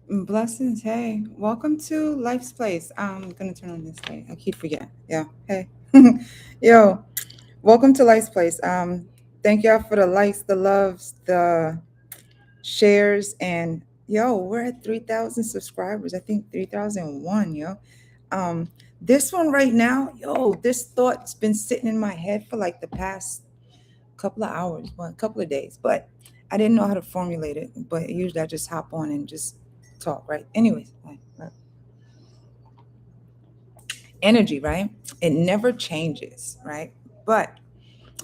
Blessings. Hey, welcome to Life's Place. I'm gonna turn on this light. I keep forgetting. Yeah. Hey. Yo, welcome to Life's Place. Thank y'all for the likes, the loves, the shares, and yo, we're at 3,000 subscribers. I think 3,001. Yo. Um, this one right now, yo, this thought's been sitting in my head for like the past couple of hours, well, a couple of days, but I didn't know how to formulate it. But usually I just hop on and just talk, right? Anyways, energy, right? It never changes, right? But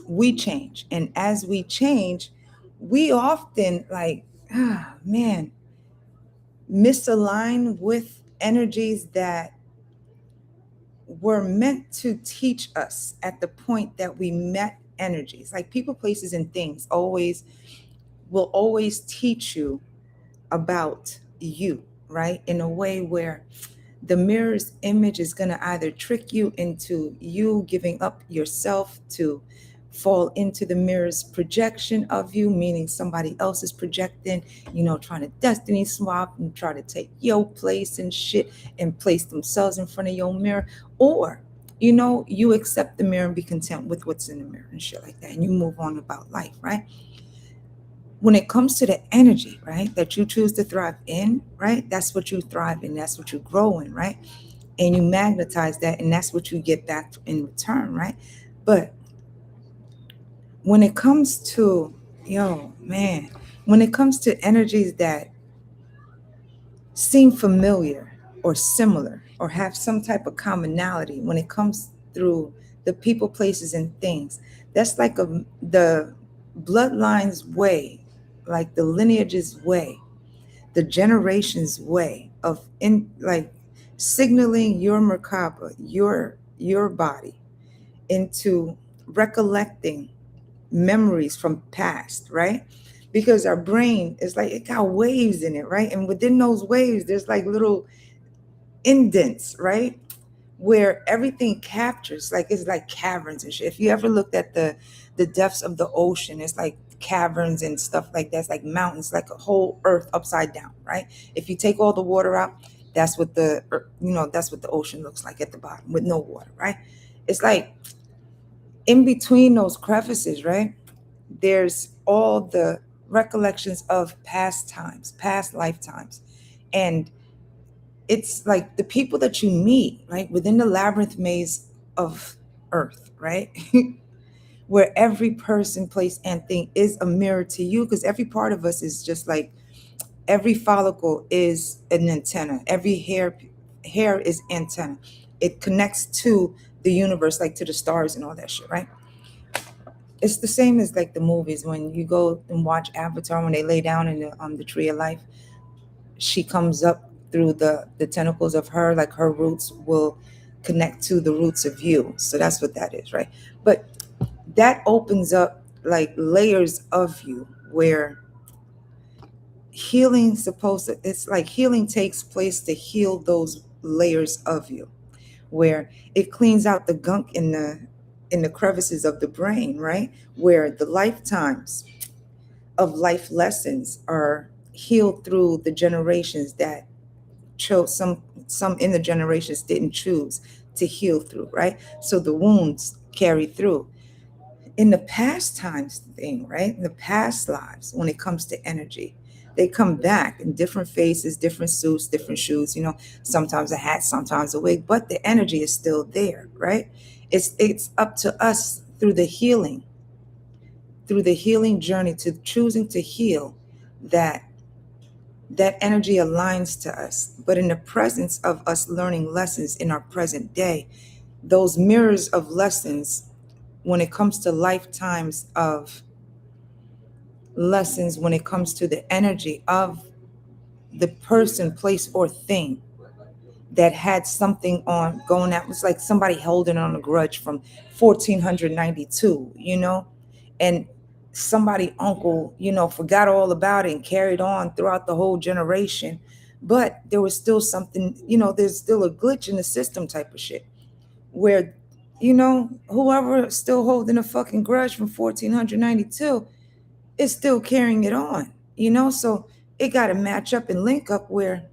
we change. And as we change, we often man, misalign with energies that were meant to teach us at the point that we met energies. Like people, places, and things always will always teach you about you, right? In a way where the mirror's image is going to either trick you into you giving up yourself to fall into the mirror's projection of you, meaning somebody else is projecting, trying to destiny swap and try to take your place and shit and place themselves in front of your mirror. Or, you accept the mirror and be content with what's in the mirror and shit like that. And you move on about life, right? When it comes to the energy, right, that you choose to thrive in, right, that's what you thrive in, that's what you grow in, right? And you magnetize that, and that's what you get back in return, right? But when it comes to, yo, man, when it comes to energies that seem familiar or similar or have some type of commonality when it comes through the people, places, and things, that's like the bloodline's way, like the lineage's way, the generation's way of in like signaling your merkaba, your body into recollecting memories from past, right? Because our brain is like it got waves in it, right? And within those waves, there's like little indents, right? Where everything captures, like it's like caverns and shit. If you ever looked at the depths of the ocean, it's like caverns and stuff like that. It's like mountains, like a whole earth upside down, right? If you take all the water out, that's what that's what the ocean looks like at the bottom with no water, right? It's like in between those crevices, right? There's all the recollections of past times, past lifetimes. And it's like the people that you meet, right, within the labyrinth maze of earth, right? Where every person, place, and thing is a mirror to you, because every part of us is just like every follicle is an antenna, every hair is antenna. It connects to the universe, like to the stars and all that shit, right? It's the same as like the movies when you go and watch Avatar, when they lay down in the tree of life, she comes up through the tentacles of her, like her roots will connect to the roots of you. So that's what that is, right? But that opens up like layers of you where healing supposed to, it's like healing takes place to heal those layers of you, where it cleans out the gunk in the crevices of the brain, right? Where the lifetimes of life lessons are healed through the generations that chose, some in the generations didn't choose to heal through, right? So the wounds carry through in the past times thing, right? In the past lives, when it comes to energy, they come back in different faces, different suits, different shoes, sometimes a hat, sometimes a wig, but the energy is still there, right? It's up to us through the healing journey, to choosing to heal, that that energy aligns to us. But in the presence of us learning lessons in our present day, those mirrors of lessons, when it comes to lifetimes of lessons, when it comes to the energy of the person, place, or thing that had something on going out, it was like somebody holding on a grudge from 1492, and somebody uncle, forgot all about it and carried on throughout the whole generation. But there was still something, there's still a glitch in the system type of shit, where whoever is still holding a fucking grudge from 1492 is still carrying it on, so it got to match up and link up where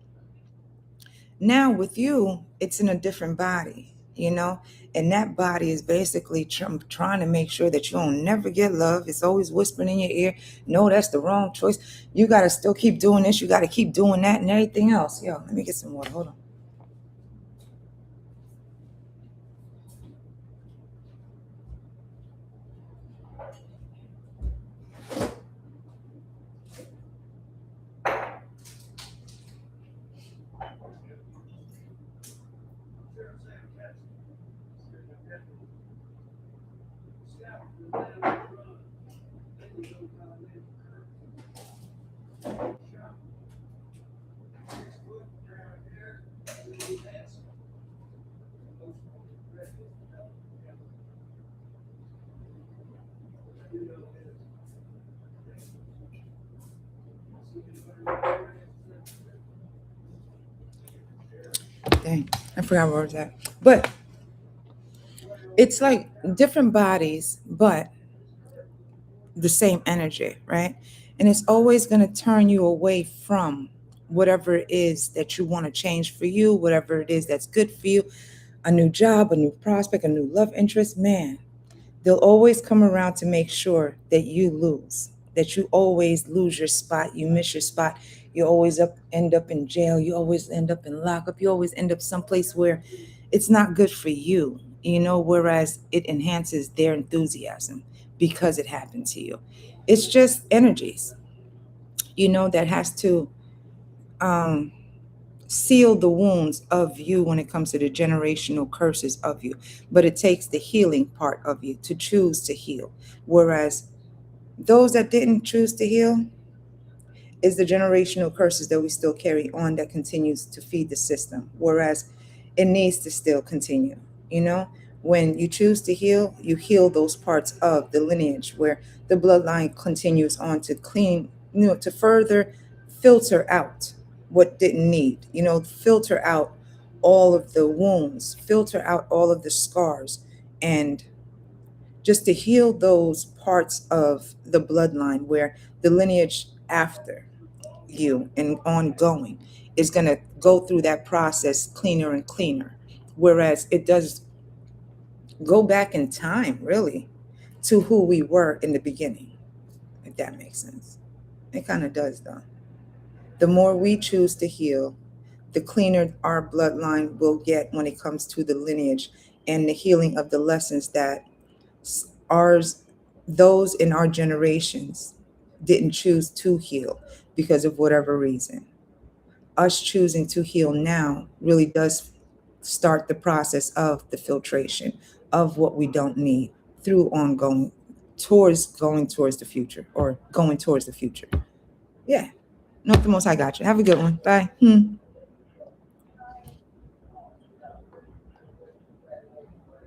Now with you, it's in a different body, you know, and that body is basically trying to make sure that you don't never get love. It's always whispering in your ear, no, that's the wrong choice. You got to still keep doing this. You got to keep doing that and everything else. Yo, let me get some water. Hold on. Dang, I forgot where I was at. But it's like different bodies, but the same energy, right? And it's always going to turn you away from whatever it is that you want to change for you, whatever it is that's good for you, a new job, a new prospect, a new love interest. Man, they'll always come around to make sure that you lose, that you always lose your spot, you miss your spot, you always end up in jail, you always end up in lockup, you always end up someplace where it's not good for you, you know, whereas it enhances their enthusiasm because it happened to you. It's just energies, you know, that has to um, seal the wounds of you when it comes to the generational curses of you. But it takes the healing part of you to choose to heal. Whereas those that didn't choose to heal, is the generational curses that we still carry on that continues to feed the system, whereas it needs to still continue. You know, when you choose to heal, you heal those parts of the lineage where the bloodline continues on to clean, you know, to further filter out what didn't need, you know, filter out all of the wounds, filter out all of the scars, and just to heal those parts of the bloodline where the lineage after you and ongoing is going to go through that process cleaner and cleaner, whereas it does go back in time really to who we were in the beginning, if that makes sense. It kind of does though. The more we choose to heal, the cleaner our bloodline will get when it comes to the lineage and the healing of the lessons that ours, those in our generations didn't choose to heal because of whatever reason. Us choosing to heal now really does start the process of the filtration of what we don't need through ongoing towards going towards the future or going towards the future. Yeah. Not the most I got you. Have a good one. Bye.